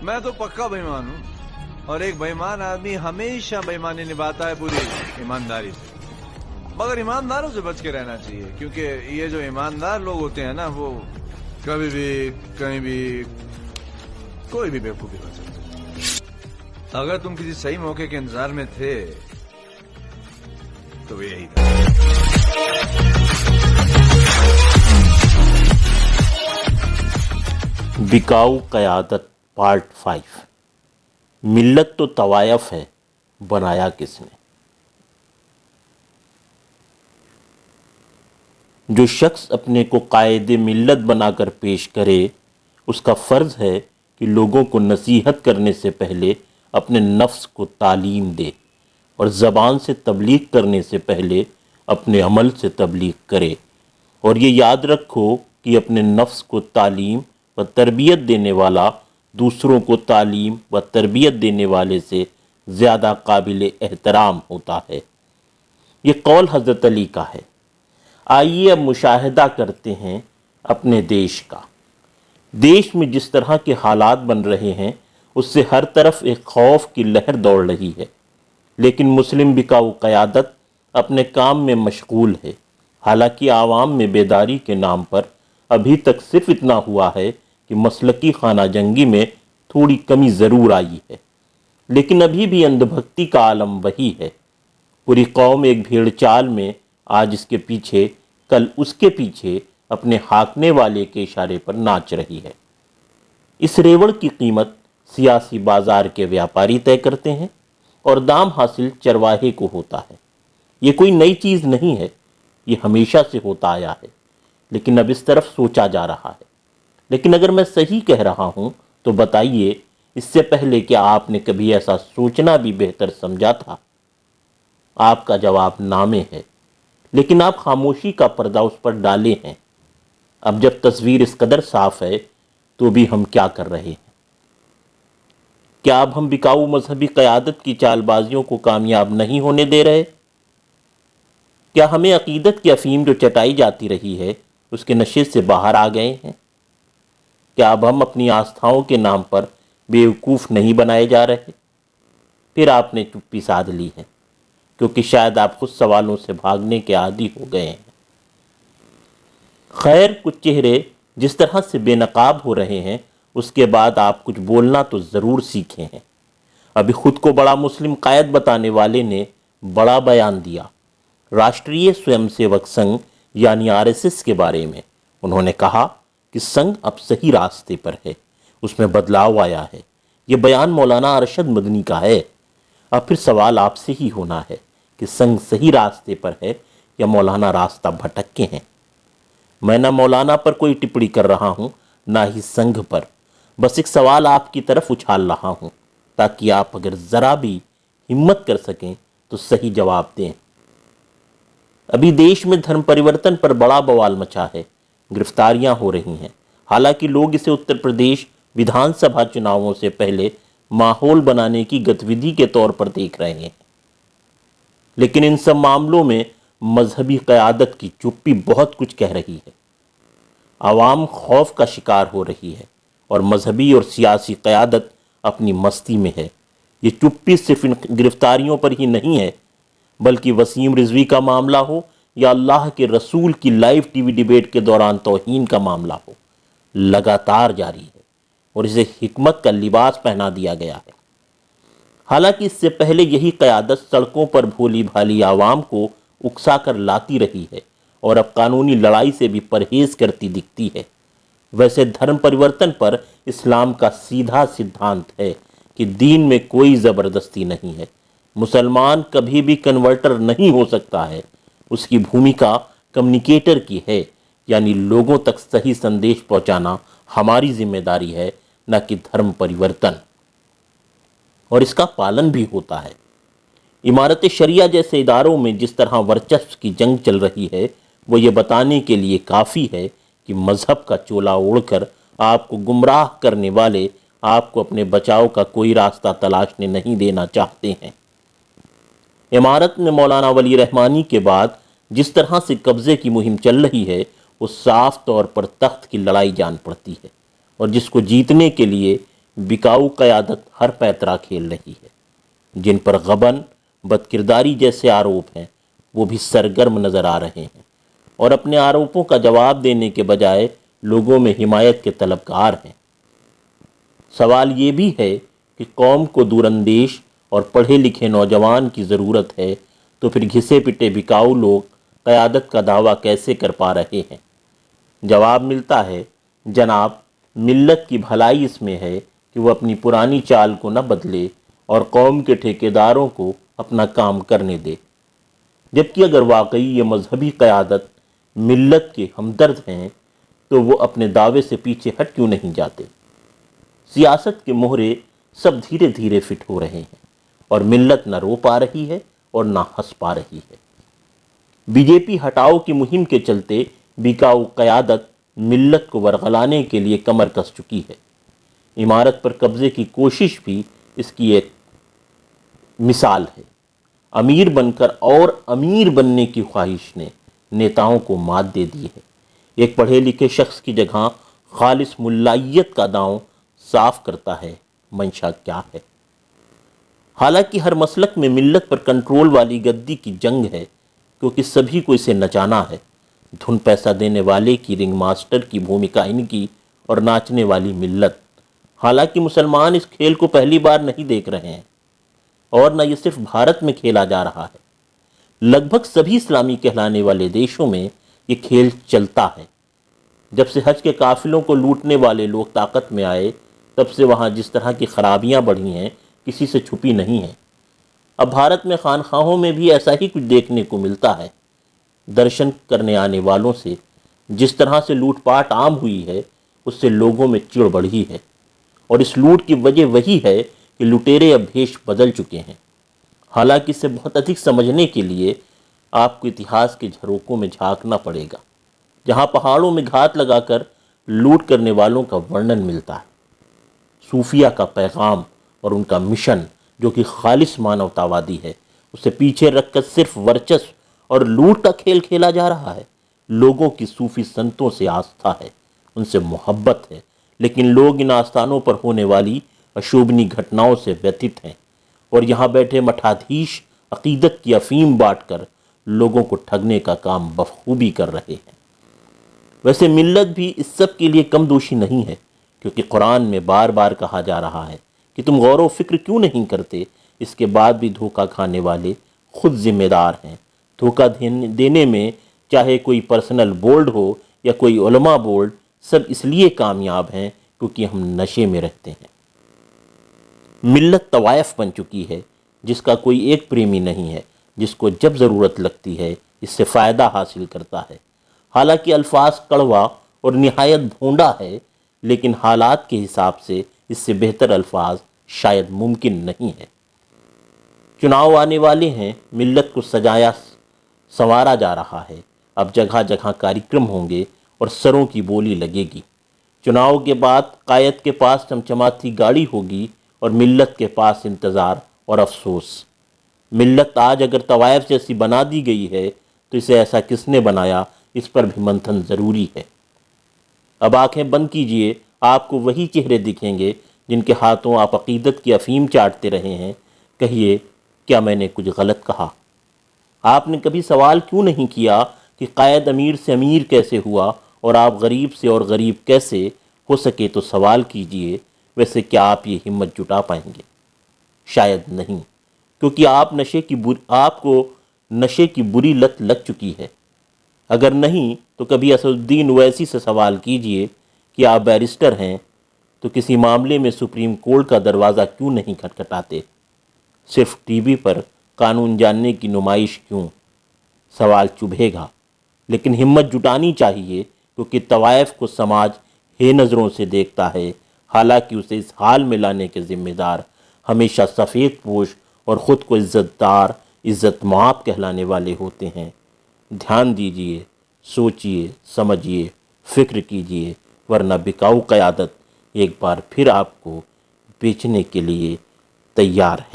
मैं तो पक्का बेईमान हूँ, और एक बेईमान आदमी हमेशा बेईमानी निभाता है पूरी ईमानदारी से। मगर ईमानदारों से बच के रहना चाहिए, क्योंकि ये जो ईमानदार लोग होते हैं ना, वो कभी भी कहीं भी कोई भी बेवकूफी कर सकते हैं। अगर तुम किसी सही मौके के इंतजार में थे तो यही था। बिकाऊ क़यादत पार्ट 5। मिल्लत तो तवायफ है, बनाया किसने। जो शख्स अपने को कायदे मिल्लत बनाकर पेश करे, उसका फ़र्ज़ है कि लोगों को नसीहत करने से पहले अपने नफ्स को तालीम दे, और ज़बान से तबलीग करने से पहले अपने अमल से तबलीग करे। और ये याद रखो कि अपने नफ्स को तालीम व तरबियत देने वाला दूसरों को तालीम व तरबियत देने वाले से ज़्यादा काबिल एहतराम होता है। ये कौल हज़रत अली का है। आइए अब मुशाहिदा करते हैं अपने देश का। देश में जिस तरह के हालात बन रहे हैं, उससे हर तरफ एक खौफ की लहर दौड़ रही है, लेकिन मुस्लिम बिकाऊ क़यादत अपने काम में मशगूल है। हालांकि आवाम में बेदारी के नाम पर अभी तक सिर्फ इतना हुआ है कि मसलकी खाना जंगी में थोड़ी कमी ज़रूर आई है, लेकिन अभी भी अंधभक्ति का आलम वही है। पूरी कौम एक भीड़ चाल में आज इसके पीछे कल उसके पीछे अपने हाकने वाले के इशारे पर नाच रही है। इस रेवड़ की कीमत सियासी बाजार के व्यापारी तय करते हैं और दाम हासिल चरवाहे को होता है। ये कोई नई चीज़ नहीं है, ये हमेशा से होता आया है, लेकिन अब इस तरफ सोचा जा रहा है। लेकिन अगर मैं सही कह रहा हूँ तो बताइए, इससे पहले क्या आपने कभी ऐसा सोचना भी बेहतर समझा था? आपका जवाब नामे है, लेकिन आप खामोशी का पर्दा उस पर डाले हैं। अब जब तस्वीर इस कदर साफ है तो भी हम क्या कर रहे हैं? क्या अब हम बिकाऊ मजहबी क़यादत की चालबाजियों को कामयाब नहीं होने दे रहे? क्या हमें अकीदत की अफीम जो चटाई जाती रही है उसके नशे से बाहर आ गए हैं? क्या अब हम अपनी आस्थाओं के नाम पर बेवकूफ़ नहीं बनाए जा रहे? फिर आपने चुप्पी साध ली है, क्योंकि शायद आप खुद सवालों से भागने के आदी हो गए हैं। खैर, कुछ चेहरे जिस तरह से बेनकाब हो रहे हैं, उसके बाद आप कुछ बोलना तो ज़रूर सीखे हैं। अभी खुद को बड़ा मुस्लिम कायद बताने वाले ने बड़ा बयान दिया राष्ट्रीय स्वयंसेवक संघ यानी RSS के बारे में। उन्होंने कहा कि संघ अब सही रास्ते पर है, उसमें बदलाव आया है। ये बयान मौलाना अरशद मदनी का है। अब फिर सवाल आपसे ही होना है कि संघ सही रास्ते पर है या मौलाना रास्ता भटक के हैं। मैं ना मौलाना पर कोई टिप्पणी कर रहा हूँ, ना ही संघ पर। बस एक सवाल आपकी तरफ उछाल रहा हूँ, ताकि आप अगर ज़रा भी हिम्मत कर सकें तो सही जवाब दें। अभी देश में धर्म परिवर्तन पर बड़ा बवाल मचा है, गिरफ्तारियां हो रही हैं। हालांकि लोग इसे उत्तर प्रदेश विधानसभा चुनावों से पहले माहौल बनाने की गतिविधि के तौर पर देख रहे हैं, लेकिन इन सब मामलों में मजहबी क़यादत की चुप्पी बहुत कुछ कह रही है। आवाम खौफ का शिकार हो रही है और मजहबी और सियासी क़यादत अपनी मस्ती में है। ये चुप्पी सिर्फ इन गिरफ्तारियों पर ही नहीं है, बल्कि वसीम रिजवी का मामला हो या अल्लाह के रसूल की लाइव टीवी डिबेट के दौरान तौहीन का मामला हो, लगातार जारी है और इसे हिकमत का लिबास पहना दिया गया है। हालांकि इससे पहले यही क़यादत सड़कों पर भोली भाली आवाम को उकसा कर लाती रही है और अब कानूनी लड़ाई से भी परहेज करती दिखती है। वैसे धर्म परिवर्तन पर इस्लाम का सीधा सिद्धांत है कि दीन में कोई ज़बरदस्ती नहीं है। मुसलमान कभी भी कन्वर्टर नहीं हो सकता है। उसकी भूमिका कम्युनिकेटर की है, यानी लोगों तक सही संदेश पहुंचाना हमारी जिम्मेदारी है, न कि धर्म परिवर्तन। और इसका पालन भी होता है। इमारत शरिया जैसे इदारों में जिस तरह वर्चस्व की जंग चल रही है, वो ये बताने के लिए काफ़ी है कि मज़हब का चोला ओढ़कर आपको गुमराह करने वाले आपको अपने बचाव का कोई रास्ता तलाशने नहीं देना चाहते हैं। इमारत में मौलाना वली रहमानी के बाद जिस तरह से कब्ज़े की मुहिम चल रही है, वो साफ तौर पर तख्त की लड़ाई जान पड़ती है, और जिसको जीतने के लिए बिकाऊ क़यादत हर पैतरा खेल रही है। जिन पर गबन, बदकिरदारी जैसे आरोप हैं वो भी सरगर्म नज़र आ रहे हैं और अपने आरोपों का जवाब देने के बजाय लोगों में हिमायत के तलबगार हैं। सवाल ये भी है कि कौम को दूरंदेश और पढ़े लिखे नौजवान की ज़रूरत है, तो फिर घिसे पिटे बिकाऊ लोग क़यादत का दावा कैसे कर पा रहे हैं? जवाब मिलता है, जनाब, मिल्लत की भलाई इसमें है कि वो अपनी पुरानी चाल को न बदले और कौम के ठेकेदारों को अपना काम करने दे। जबकि अगर वाकई ये मजहबी क़यादत मिल्लत के हमदर्द हैं तो वो अपने दावे से पीछे हट क्यों नहीं जाते? सियासत के मोहरे सब धीरे धीरे फिट हो रहे हैं और मिल्लत न रो पा रही है और ना हंस पा रही है। बीजेपी हटाओ की मुहिम के चलते बिकाऊ क़यादत मिल्लत को वरगलाने के लिए कमर कस चुकी है। इमारत पर कब्जे की कोशिश भी इसकी एक मिसाल है। अमीर बनकर और अमीर बनने की ख्वाहिश ने नेताओं को मात दे दी है। एक पढ़े लिखे शख्स की जगह खालिस मुल्लाइयत का दांव साफ करता है मंशा क्या है। हालांकि हर मसलक में मिल्लत पर कंट्रोल वाली गद्दी की जंग है, क्योंकि सभी को इसे नचाना है। धुन पैसा देने वाले की रिंग मास्टर की भूमिका इनकी और नाचने वाली मिल्लत। हालांकि मुसलमान इस खेल को पहली बार नहीं देख रहे हैं और न ये सिर्फ भारत में खेला जा रहा है। लगभग सभी इस्लामी कहलाने वाले देशों में ये खेल चलता है। जब से हज के काफिलों को लूटने वाले लोग ताकत में आए, तब से वहाँ जिस तरह की खराबियाँ बढ़ी हैं किसी से छुपी नहीं हैं। अब भारत में खानखाहों में भी ऐसा ही कुछ देखने को मिलता है। दर्शन करने आने वालों से जिस तरह से लूटपाट आम हुई है, उससे लोगों में चिढ़ बढ़ी है और इस लूट की वजह वही है कि लुटेरे अब भेष बदल चुके हैं। हालांकि इसे बहुत अधिक समझने के लिए आपको इतिहास के झरोकों में झांकना पड़ेगा, जहां पहाड़ों में घात लगाकर लूट करने वालों का वर्णन मिलता है। सूफिया का पैगाम और उनका मिशन, जो कि खालिस मानवतावादी है, उसे पीछे रखकर सिर्फ वर्चस्व और लूट का खेल खेला जा रहा है। लोगों की सूफी संतों से आस्था है, उनसे मोहब्बत है, लेकिन लोग इन आस्थानों पर होने वाली अशोभनीय घटनाओं से व्यथित हैं और यहाँ बैठे मठाधीश अकीदत की अफीम बांटकर लोगों को ठगने का काम बखूबी कर रहे हैं। वैसे मिल्लत भी इस सब के लिए कम दोषी नहीं है, क्योंकि कुरान में बार बार कहा जा रहा है कि तुम गौर व फिक्र क्यों नहीं करते। इसके बाद भी धोखा खाने वाले खुद जिम्मेदार हैं। धोखा देने में चाहे कोई पर्सनल बोर्ड हो या कोई उलमा बोर्ड, सब इसलिए कामयाब हैं क्योंकि हम नशे में रहते हैं। मिल्लत तवायफ बन चुकी है जिसका कोई एक प्रेमी नहीं है, जिसको जब ज़रूरत लगती है इससे फ़ायदा हासिल करता है। हालांकि अल्फाज कड़वा और निहायत भोंडा है, लेकिन हालात के हिसाब से इससे बेहतर अल्फाज शायद मुमकिन नहीं है। चुनाव आने वाले हैं, मिल्लत को सजाया संवारा जा रहा है। अब जगह जगह कार्यक्रम होंगे और सरों की बोली लगेगी। चुनाव के बाद कायद के पास चमचमाती गाड़ी होगी और मिल्लत के पास इंतज़ार और अफसोस। मिल्लत आज अगर तवायफ जैसी बना दी गई है तो इसे ऐसा किसने बनाया, इस पर भी मंथन ज़रूरी है। अब आंखें बंद कीजिए, आपको वही चेहरे दिखेंगे जिनके हाथों आप अकीदत की अफीम चाटते रहे हैं। कहिए, क्या मैंने कुछ गलत कहा? आपने कभी सवाल क्यों नहीं किया कि कायद अमीर से अमीर कैसे हुआ और आप गरीब से और गरीब कैसे? हो सके तो सवाल कीजिए। वैसे क्या आप ये हिम्मत जुटा पाएंगे? शायद नहीं, क्योंकि आपको नशे की बुरी लत लग चुकी है। अगर नहीं तो कभी असदुद्दीन ओवैसी से सवाल कीजिए कि आप बैरिस्टर हैं तो किसी मामले में सुप्रीम कोर्ट का दरवाज़ा क्यों नहीं खटखटाते? सिर्फ टीवी पर कानून जानने की नुमाइश क्यों? सवाल चुभेगा, लेकिन हिम्मत जुटानी चाहिए, क्योंकि तवायफ को समाज हे नज़रों से देखता है। हालांकि उसे इस हाल में लाने के ज़िम्मेदार हमेशा सफ़ेद पोश और ख़ुद को इज़्ज़तदार, इज़्ज़तमाब कहलाने वाले होते हैं। ध्यान दीजिए, सोचिए, समझिए, फ़िक्र कीजिए, वरना बिकाऊ क़यादत एक बार फिर आपको बेचने के लिए तैयार है।